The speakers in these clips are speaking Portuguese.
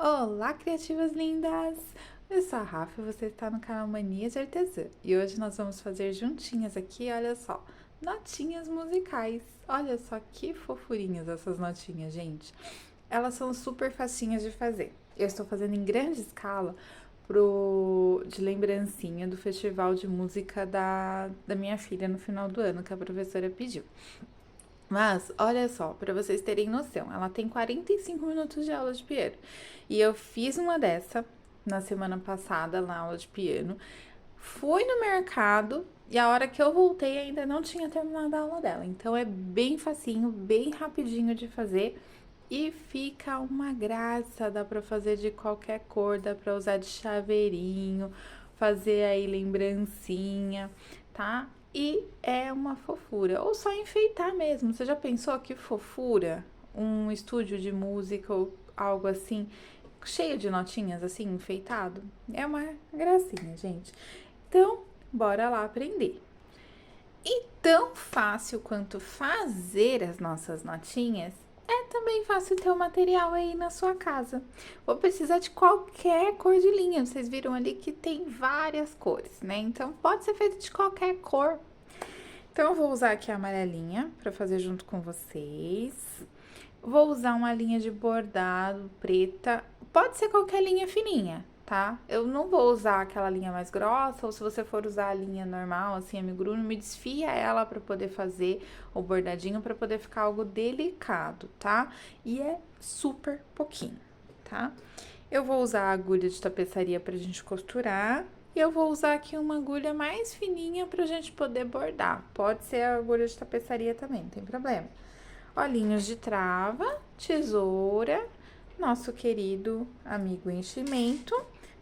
Olá, criativas lindas! Eu sou a Rafa e você está no canal Manias de Artesã. E hoje nós vamos fazer juntinhas aqui, olha só, notinhas musicais. Olha só que fofurinhas essas notinhas, gente. Elas são super facinhas de fazer. Eu estou fazendo em grande escala de lembrancinha do festival de música da minha filha no final do ano, que a professora pediu. Mas, olha só, para vocês terem noção, ela tem 45 minutos de aula de piano. E eu fiz uma dessa na semana passada, na aula de piano. Fui no mercado e a hora que eu voltei ainda não tinha terminado a aula dela. Então é bem facinho, bem rapidinho de fazer e fica uma graça. Dá para fazer de qualquer cor, dá para usar de chaveirinho, fazer aí lembrancinha, tá? E é uma fofura. Ou só enfeitar mesmo. Você já pensou que fofura? Um estúdio de música ou algo assim, cheio de notinhas assim, enfeitado? É uma gracinha, gente. Então, bora lá aprender. E tão fácil quanto fazer as nossas notinhas, é também fácil ter o material aí na sua casa. Vou precisar de qualquer cor de linha. Vocês viram ali que tem várias cores, né? Então pode ser feito de qualquer cor. Então eu vou usar aqui a amarelinha para fazer junto com vocês. Vou usar uma linha de bordado preta. Pode ser qualquer linha fininha, tá? Eu não vou usar aquela linha mais grossa, ou se você for usar a linha normal, assim, amigurumi, me desfia ela para poder fazer o bordadinho, para poder ficar algo delicado, tá? E é super pouquinho, tá? Eu vou usar a agulha de tapeçaria pra gente costurar. E eu vou usar aqui uma agulha mais fininha pra gente poder bordar. Pode ser a agulha de tapeçaria também, não tem problema. Olhinhos de trava, tesoura, nosso querido amigo enchimento.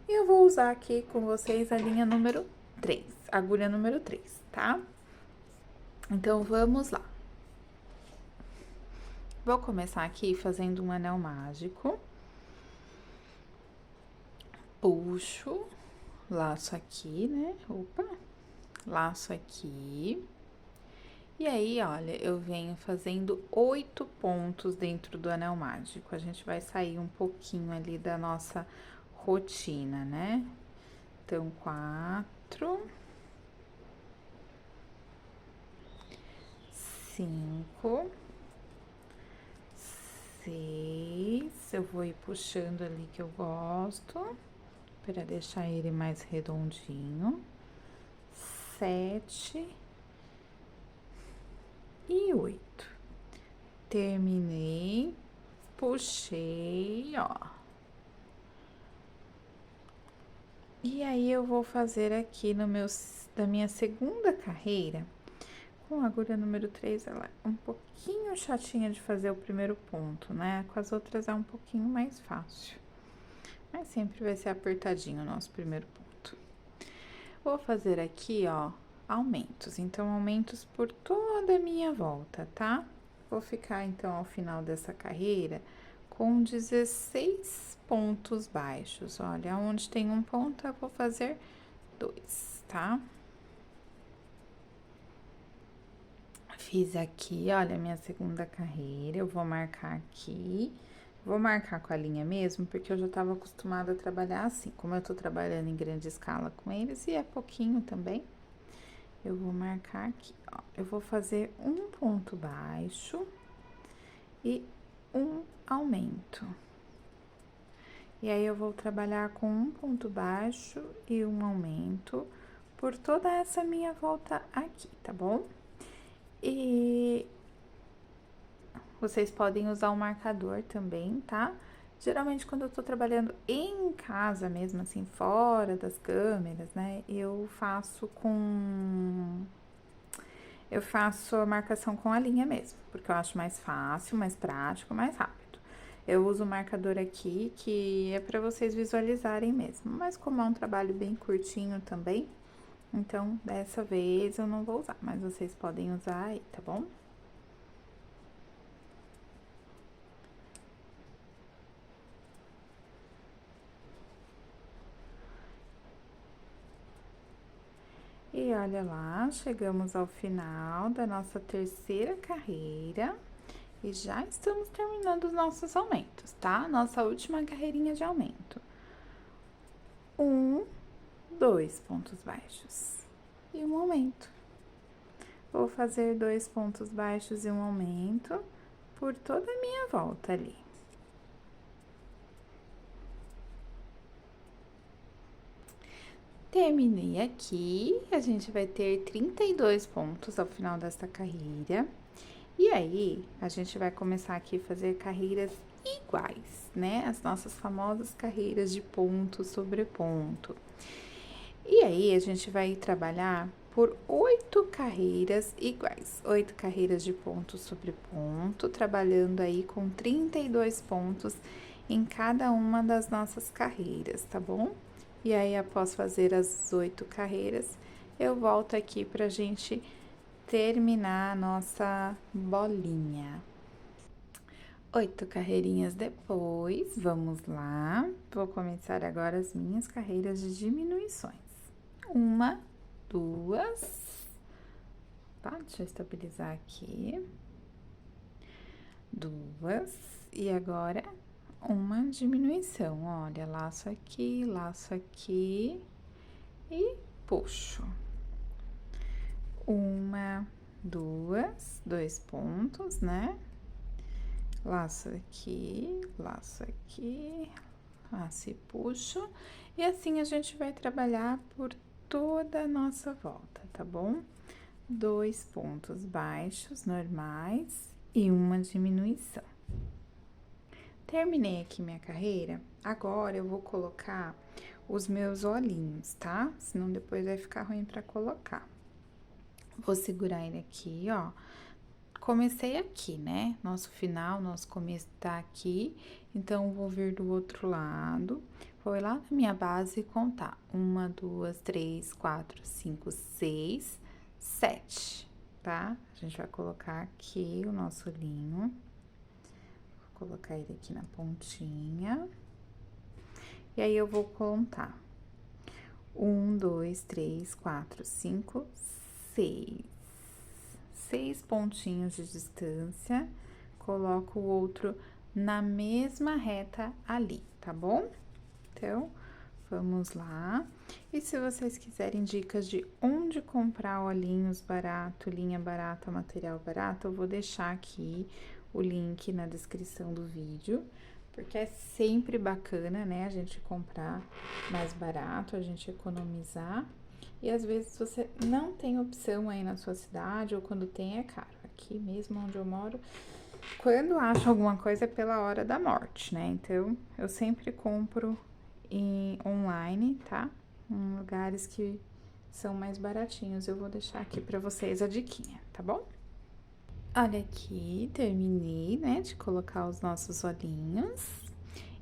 E eu vou usar aqui com vocês a linha número 3, agulha número 3, tá? Então, vamos lá. Vou começar aqui fazendo um anel mágico. Puxo, laço aqui, né? Opa, laço aqui. E aí, olha, eu venho fazendo 8 pontos dentro do anel mágico. A gente vai sair um pouquinho ali da nossa rotina, né? Então, 4, 5, 6. Eu vou ir puxando ali que eu gosto, para deixar ele mais redondinho. 7 e 8. Terminei, puxei, ó. E aí, eu vou fazer aqui da minha segunda carreira, com a agulha número 3, ela é um pouquinho chatinha de fazer o primeiro ponto, né? Com as outras é um pouquinho mais fácil. Mas sempre vai ser apertadinho o nosso primeiro ponto. Vou fazer aqui, ó, aumentos. Então, aumentos por toda a minha volta, tá? Vou ficar, então, ao final dessa carreira com 16 pontos baixos. Olha, onde tem um ponto, eu vou fazer 2, tá? Fiz aqui, olha, minha segunda carreira, eu vou marcar aqui. Vou marcar com a linha mesmo, porque eu já estava acostumada a trabalhar assim. Como eu tô trabalhando em grande escala com eles, e é pouquinho também, eu vou marcar aqui, ó. Eu vou fazer um ponto baixo e um aumento. E aí, eu vou trabalhar com um ponto baixo e um aumento por toda essa minha volta aqui, tá bom? E vocês podem usar o marcador também, tá? Geralmente, quando eu tô trabalhando em casa mesmo, assim, fora das câmeras, né? Eu faço a marcação com a linha mesmo, porque eu acho mais fácil, mais prático, mais rápido. Eu uso o marcador aqui, que é para vocês visualizarem mesmo, mas como é um trabalho bem curtinho também, então dessa vez eu não vou usar, mas vocês podem usar aí, tá bom? E olha lá, chegamos ao final da nossa terceira carreira. E já estamos terminando os nossos aumentos, tá? Nossa última carreirinha de aumento. 1, 2 pontos baixos e um aumento. Vou fazer 2 pontos baixos e um aumento por toda a minha volta ali. Terminei aqui, a gente vai ter 32 pontos ao final dessa carreira. E aí, a gente vai começar aqui a fazer carreiras iguais, né? As nossas famosas carreiras de ponto sobre ponto. E aí, a gente vai trabalhar por 8 carreiras iguais, 8 carreiras de ponto sobre ponto, trabalhando aí com 32 pontos em cada uma das nossas carreiras, tá bom? E aí, após fazer as 8 carreiras, eu volto aqui pra gente terminar a nossa bolinha. 8 carreirinhas depois, vamos lá. Vou começar agora as minhas carreiras de diminuições. 1, 2, tá? Deixa eu estabilizar aqui. 2, e agora uma diminuição. Olha, laço aqui e puxo. 1, 2, 2 pontos, né? Laço aqui, laço e puxo. E assim a gente vai trabalhar por toda a nossa volta, tá bom? 2 pontos baixos normais e uma diminuição. Terminei aqui minha carreira, agora eu vou colocar os meus olhinhos, tá? Senão depois vai ficar ruim pra colocar. Vou segurar ele aqui, ó. Comecei aqui, né? Nosso final, nosso começo tá aqui. Então, vou vir do outro lado. Vou ir lá na minha base e contar. 1, 2, 3, 4, 5, 6, 7, tá? A gente vai colocar aqui o nosso olhinho. Vou colocar ele aqui na pontinha. E aí, eu vou contar. 1, 2, 3, 4, 5, 6. 6 pontinhos de distância, coloco o outro na mesma reta ali, tá bom? Então, vamos lá. E se vocês quiserem dicas de onde comprar olhinhos barato, linha barata, material barato, eu vou deixar aqui o link na descrição do vídeo, porque é sempre bacana, né, a gente comprar mais barato, a gente economizar. E às vezes você não tem opção aí na sua cidade, ou quando tem é caro. Aqui mesmo onde eu moro, quando acho alguma coisa é pela hora da morte, né? Então, eu sempre compro online, tá? Em lugares que são mais baratinhos. Eu vou deixar aqui pra vocês a diquinha, tá bom? Olha aqui, terminei, né, de colocar os nossos olhinhos.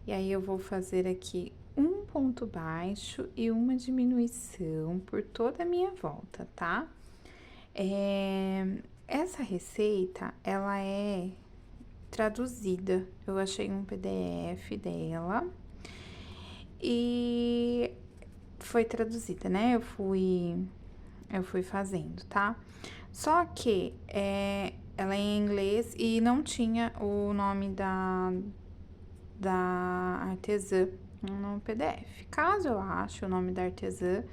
E aí, eu vou fazer aqui um ponto baixo e uma diminuição por toda a minha volta, tá? Essa receita, ela é traduzida. Eu achei um PDF dela e foi traduzida, né? Eu fui fazendo, tá? Só que ela é em inglês e não tinha o nome da artesã no PDF. Caso eu ache o nome da artesã,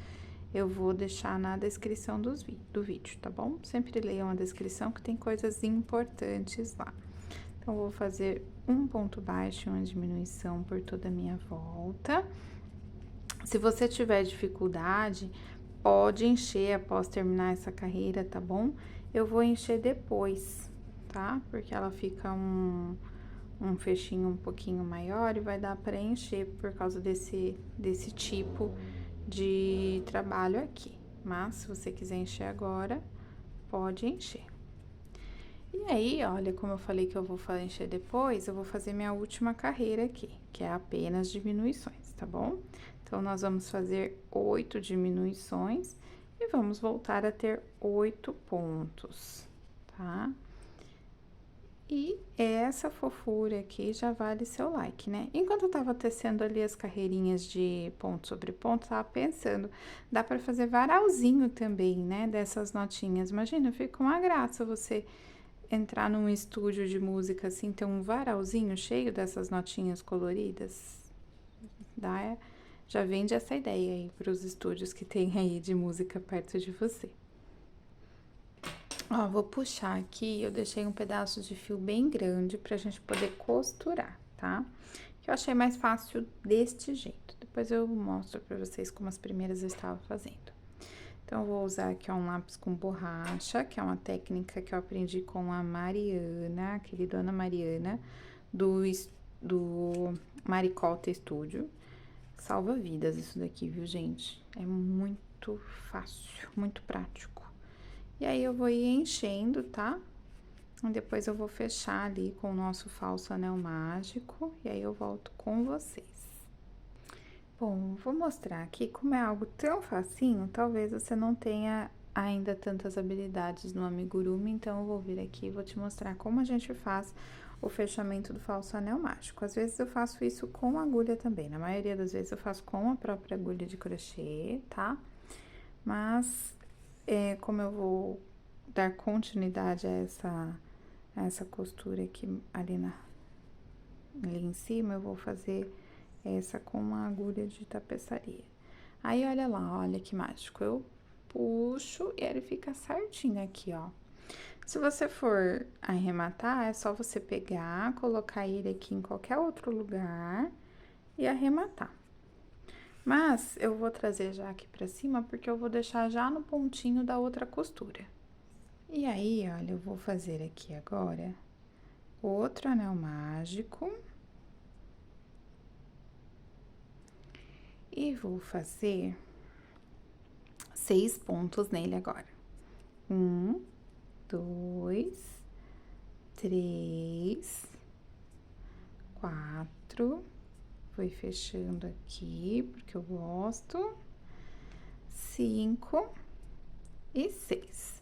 eu vou deixar na descrição do vídeo, tá bom? Sempre leiam a descrição que tem coisas importantes lá. Então, vou fazer um ponto baixo e uma diminuição por toda a minha volta. Se você tiver dificuldade, pode encher após terminar essa carreira, tá bom? Eu vou encher depois, tá? Porque ela fica um fechinho um pouquinho maior e vai dar para encher por causa desse tipo de trabalho aqui. Mas, se você quiser encher agora, pode encher. E aí, olha, como eu falei que eu vou encher depois, eu vou fazer minha última carreira aqui, que é apenas diminuições, tá bom? Então, nós vamos fazer 8 diminuições e vamos voltar a ter 8 pontos, tá? E essa fofura aqui já vale seu like, né? Enquanto eu tava tecendo ali as carreirinhas de ponto sobre ponto, tava pensando, dá pra fazer varalzinho também, né? Dessas notinhas. Imagina, fica uma graça você entrar num estúdio de música assim, ter um varalzinho cheio dessas notinhas coloridas? Já vende essa ideia aí pros estúdios que tem aí de música perto de você. Ó, vou puxar aqui, eu deixei um pedaço de fio bem grande pra gente poder costurar, tá? Que eu achei mais fácil deste jeito. Depois eu mostro pra vocês como as primeiras eu estava fazendo. Então, eu vou usar aqui, ó, um lápis com borracha, que é uma técnica que eu aprendi com a Mariana, a querida Ana Mariana, do Maricota Studio. Salva vidas isso daqui, viu, gente? É muito fácil, muito prático. E aí, eu vou ir enchendo, tá? E depois eu vou fechar ali com o nosso falso anel mágico, e aí eu volto com vocês. Bom, vou mostrar aqui como é algo tão facinho, talvez você não tenha ainda tantas habilidades no amigurumi, então eu vou vir aqui e vou te mostrar como a gente faz o fechamento do falso anel mágico. Às vezes eu faço isso com agulha também, na maioria das vezes eu faço com a própria agulha de crochê, tá? Mas, como eu vou dar continuidade a essa costura aqui ali em cima, eu vou fazer essa com uma agulha de tapeçaria. Aí, olha lá, olha que mágico. Eu puxo e ele fica certinho aqui, ó. Se você for arrematar, é só você pegar, colocar ele aqui em qualquer outro lugar e arrematar. Mas, eu vou trazer já aqui pra cima, porque eu vou deixar já no pontinho da outra costura. E aí, olha, eu vou fazer aqui agora outro anel mágico. E vou fazer 6 pontos nele agora. 1, 2, 3, 4. Vou fechando aqui, porque eu gosto. 5 e 6.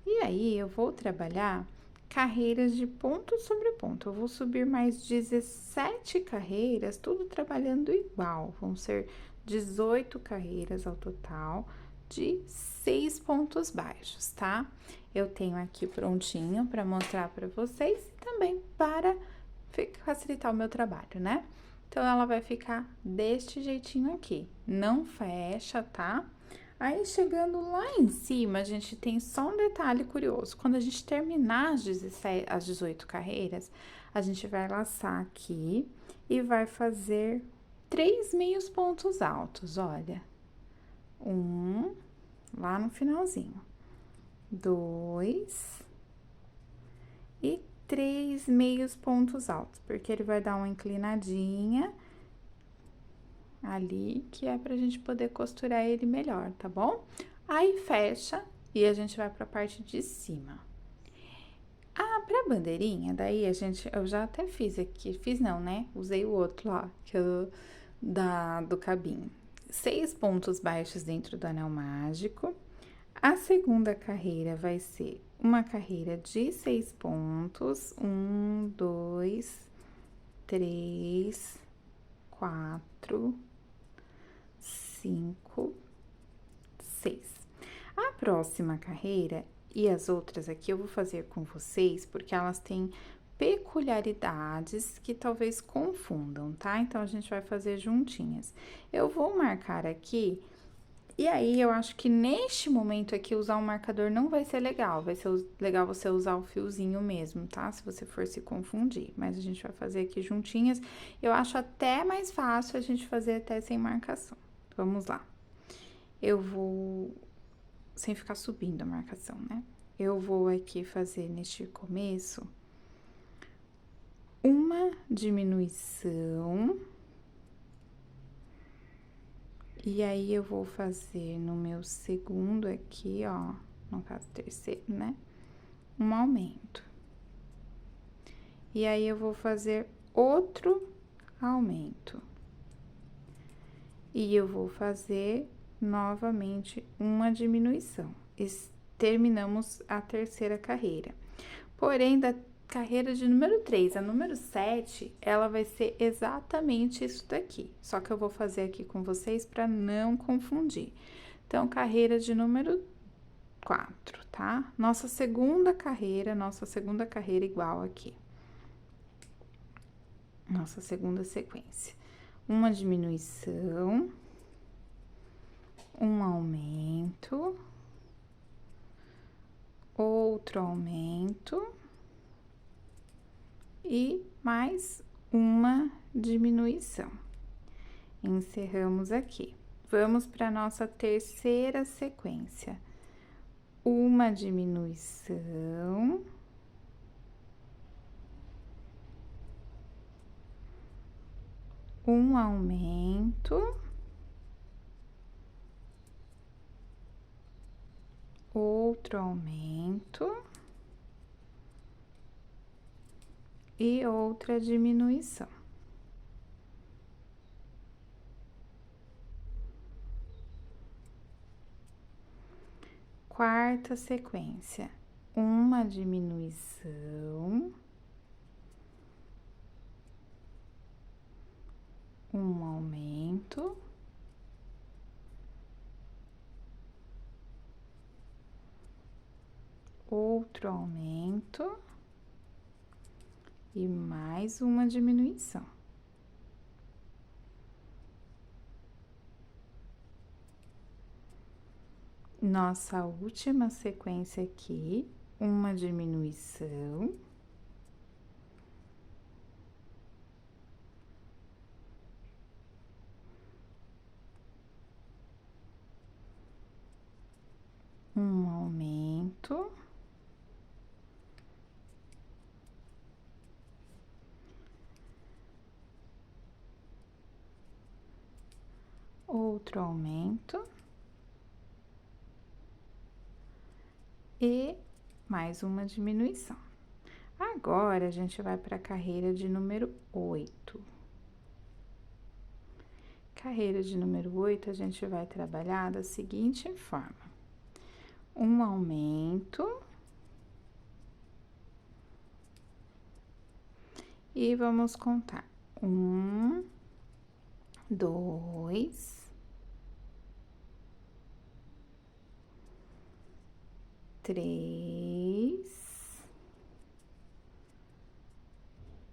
E aí, eu vou trabalhar carreiras de ponto sobre ponto. Eu vou subir mais 17 carreiras, tudo trabalhando igual. Vão ser 18 carreiras ao total de 6 pontos baixos, tá? Eu tenho aqui prontinho para mostrar para vocês e também para facilitar o meu trabalho, né? Então, ela vai ficar deste jeitinho aqui. Não fecha, tá? Aí, chegando lá em cima, a gente tem só um detalhe curioso. Quando a gente terminar as 18 carreiras, a gente vai laçar aqui e vai fazer 3 meios pontos altos, olha. 1, lá no finalzinho. 2 e 3 meios pontos altos, porque ele vai dar uma inclinadinha ali, que é pra gente poder costurar ele melhor, tá bom? Aí, fecha e a gente vai pra parte de cima. Ah, pra bandeirinha, daí eu já até fiz aqui, fiz não, né? Usei o outro lá, do cabinho. 6 pontos baixos dentro do anel mágico. A segunda carreira vai ser uma carreira de 6 pontos. 1, 2, 3, 4, 5, 6. A próxima carreira e as outras aqui eu vou fazer com vocês, porque elas têm peculiaridades que talvez confundam, tá? Então, a gente vai fazer juntinhas. Eu vou marcar aqui, e aí eu acho que neste momento aqui usar um marcador não vai ser legal, vai ser legal você usar o fiozinho mesmo, tá? Se você for se confundir, mas a gente vai fazer aqui juntinhas. Eu acho até mais fácil a gente fazer até sem marcação. Vamos lá. Eu vou, sem ficar subindo a marcação, né? Eu vou aqui fazer neste começo uma diminuição. E aí, eu vou fazer no meu segundo aqui, ó, no caso, terceiro, né? Um aumento. E aí, eu vou fazer outro aumento. E eu vou fazer novamente uma diminuição. Terminamos a terceira carreira. Porém, da carreira de número 3 a número 7, ela vai ser exatamente isso daqui. Só que eu vou fazer aqui com vocês para não confundir. Então, carreira de número 4, tá? Nossa segunda carreira igual aqui. Nossa segunda sequência. Uma diminuição, um aumento, outro aumento e mais uma diminuição. Encerramos aqui. Vamos para nossa terceira sequência. Uma diminuição, um aumento, outro aumento e outra diminuição. Quarta sequência, uma diminuição, um aumento, outro aumento e mais uma diminuição. Nossa última sequência aqui, uma diminuição, um aumento, outro aumento e mais uma diminuição. Agora, a gente vai para a carreira de número 8. Carreira de número 8, a gente vai trabalhar da seguinte forma: um aumento e vamos contar 1, 2, 3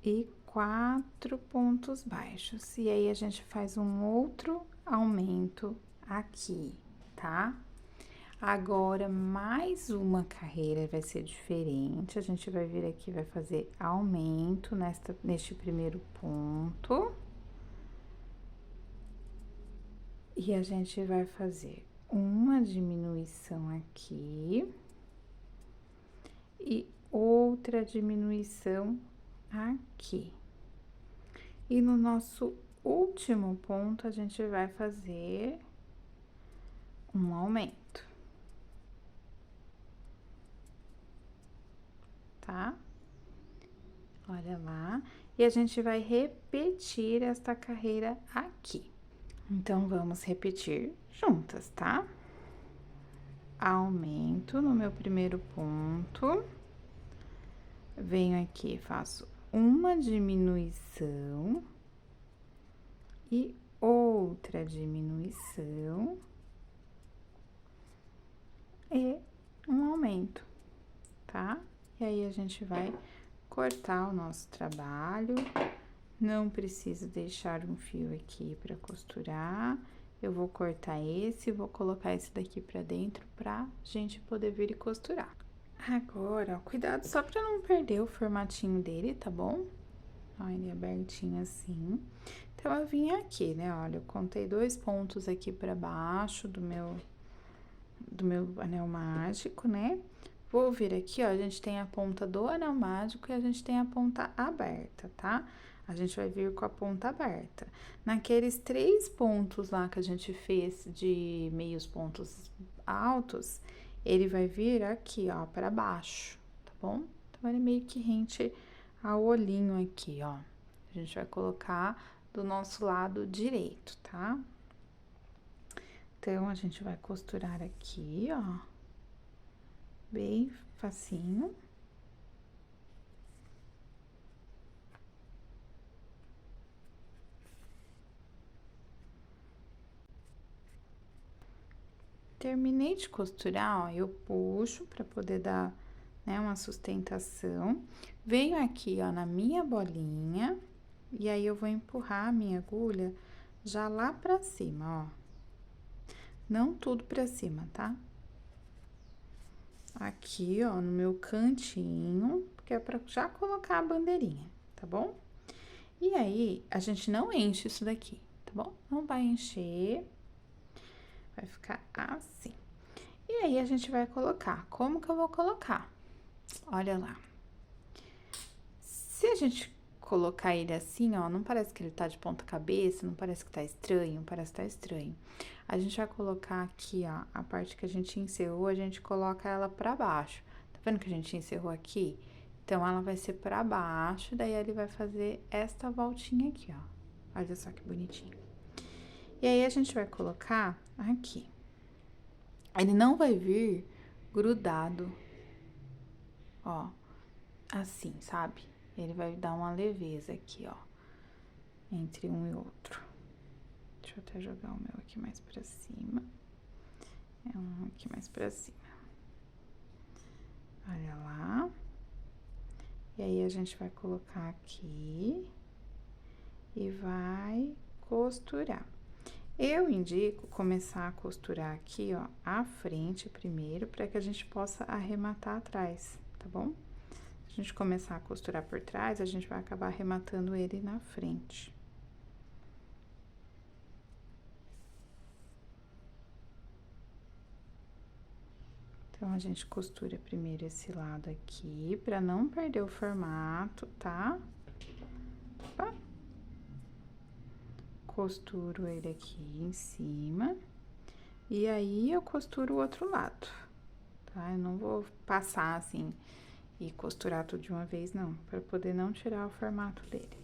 e 4 pontos baixos. E aí, a gente faz um outro aumento aqui, tá? Agora, mais uma carreira vai ser diferente. A gente vai vir aqui, vai fazer aumento neste primeiro ponto. E a gente vai fazer uma diminuição aqui e outra diminuição aqui. E no nosso último ponto, a gente vai fazer um aumento, tá? Olha lá. E a gente vai repetir esta carreira aqui. Então, vamos repetir juntas, tá? Aumento no meu primeiro ponto. Venho aqui, faço uma diminuição e outra diminuição e um aumento, tá? E aí, a gente vai cortar o nosso trabalho. Não preciso deixar um fio aqui para costurar. Eu vou cortar esse e vou colocar esse daqui pra dentro pra gente poder vir e costurar. Agora, ó, cuidado só pra não perder o formatinho dele, tá bom? Ó, ele é abertinho assim. Então, eu vim aqui, né, olha, eu contei 2 pontos aqui pra baixo do meu anel mágico, né? Vou vir aqui, ó, a gente tem a ponta do anel mágico e a gente tem a ponta aberta, tá? A gente vai vir com a ponta aberta. Naqueles 3 pontos lá que a gente fez de meios pontos altos, ele vai vir aqui, ó, pra baixo, tá bom? Então, ele meio que rente ao olhinho aqui, ó. A gente vai colocar do nosso lado direito, tá? Então, a gente vai costurar aqui, ó, bem facinho. Terminei de costurar, ó, eu puxo pra poder dar, né, uma sustentação. Venho aqui, ó, na minha bolinha, e aí eu vou empurrar a minha agulha já lá pra cima, ó. Não tudo pra cima, tá? Aqui, ó, no meu cantinho, que é pra já colocar a bandeirinha, tá bom? E aí, a gente não enche isso daqui, tá bom? Não vai encher, vai ficar assim. E aí, a gente vai colocar. Como que eu vou colocar? Olha lá. Se a gente colocar ele assim, ó, não parece que ele tá de ponta cabeça, não parece que tá estranho, parece que tá estranho. A gente vai colocar aqui, ó, a parte que a gente encerrou, a gente coloca ela pra baixo. Tá vendo que a gente encerrou aqui? Então, ela vai ser pra baixo, daí ele vai fazer esta voltinha aqui, ó. Olha só que bonitinho. E aí, a gente vai colocar aqui. Ele não vai vir grudado, ó, assim, sabe? Ele vai dar uma leveza aqui, ó, entre um e outro. Deixa eu até jogar o meu aqui mais pra cima. É um aqui mais pra cima. Olha lá. E aí, a gente vai colocar aqui e vai costurar. Eu indico começar a costurar aqui, ó, a frente primeiro, para que a gente possa arrematar atrás, tá bom? Se a gente começar a costurar por trás, a gente vai acabar arrematando ele na frente. Então, a gente costura primeiro esse lado aqui, pra não perder o formato, tá? Opa. Costuro ele aqui em cima. E aí, eu costuro o outro lado, tá? Eu não vou passar assim e costurar tudo de uma vez, não, pra poder não tirar o formato dele.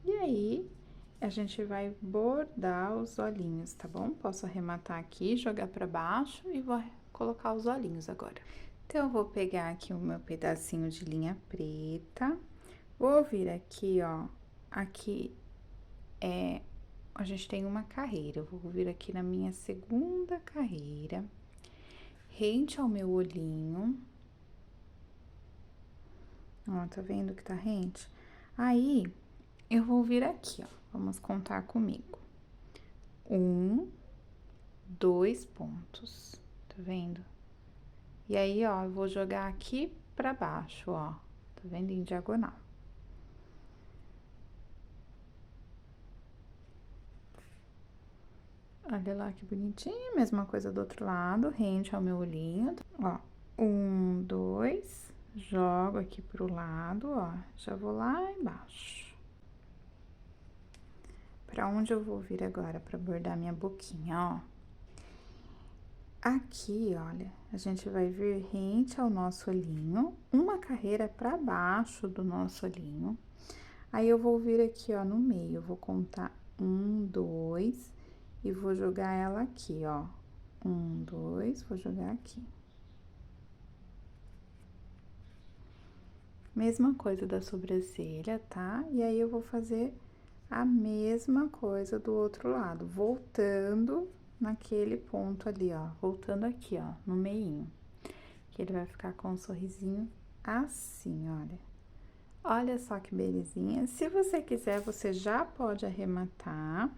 E aí, a gente vai bordar os olhinhos, tá bom? Posso arrematar aqui, jogar pra baixo e vou colocar os olhinhos agora. Então, eu vou pegar aqui o meu pedacinho de linha preta, vou vir aqui, ó, aqui a gente tem uma carreira, eu vou vir aqui na minha segunda carreira, rente ao meu olhinho. Ó, tá vendo que tá rente? Aí, eu vou vir aqui, ó, vamos contar comigo. 1, 2 pontos, tá vendo? E aí, ó, eu vou jogar aqui pra baixo, ó, tá vendo? Em diagonal. Olha lá que bonitinho, mesma coisa do outro lado, rente ao meu olhinho. Ó, 1, 2, jogo aqui pro lado, ó, já vou lá embaixo. Pra onde eu vou vir agora pra bordar minha boquinha, ó? Aqui, olha, a gente vai vir rente ao nosso olhinho, uma carreira pra baixo do nosso olhinho. Aí, eu vou vir aqui, ó, no meio, eu vou contar 1, 2, e vou jogar ela aqui, ó. 1, 2, vou jogar aqui. Mesma coisa da sobrancelha, tá? E aí, eu vou fazer a mesma coisa do outro lado, voltando naquele ponto ali, ó. Voltando aqui, ó, no meinho. Que ele vai ficar com um sorrisinho assim, olha. Olha só que belezinha. Se você quiser, você já pode arrematar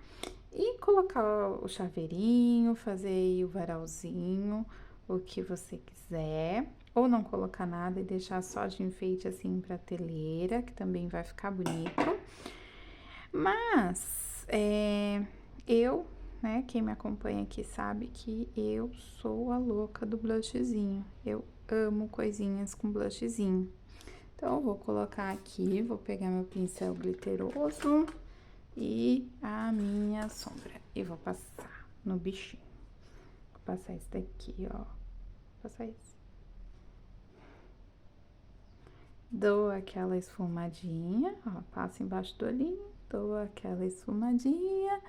e colocar o chaveirinho, fazer aí o varalzinho, o que você quiser. Ou não colocar nada e deixar só de enfeite assim pra prateleira, que também vai ficar bonito. Mas, né, quem me acompanha aqui sabe que eu sou a louca do blushzinho. Eu amo coisinhas com blushzinho. Então, eu vou colocar aqui, vou pegar meu pincel glitteroso e a minha sombra. E vou passar no bichinho. Vou passar esse daqui, ó. Vou passar esse. Dou aquela esfumadinha, ó, passo embaixo do olhinho, dou aquela esfumadinha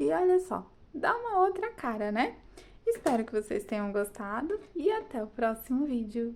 e olha só, dá uma outra cara, né? Espero que vocês tenham gostado e até o próximo vídeo.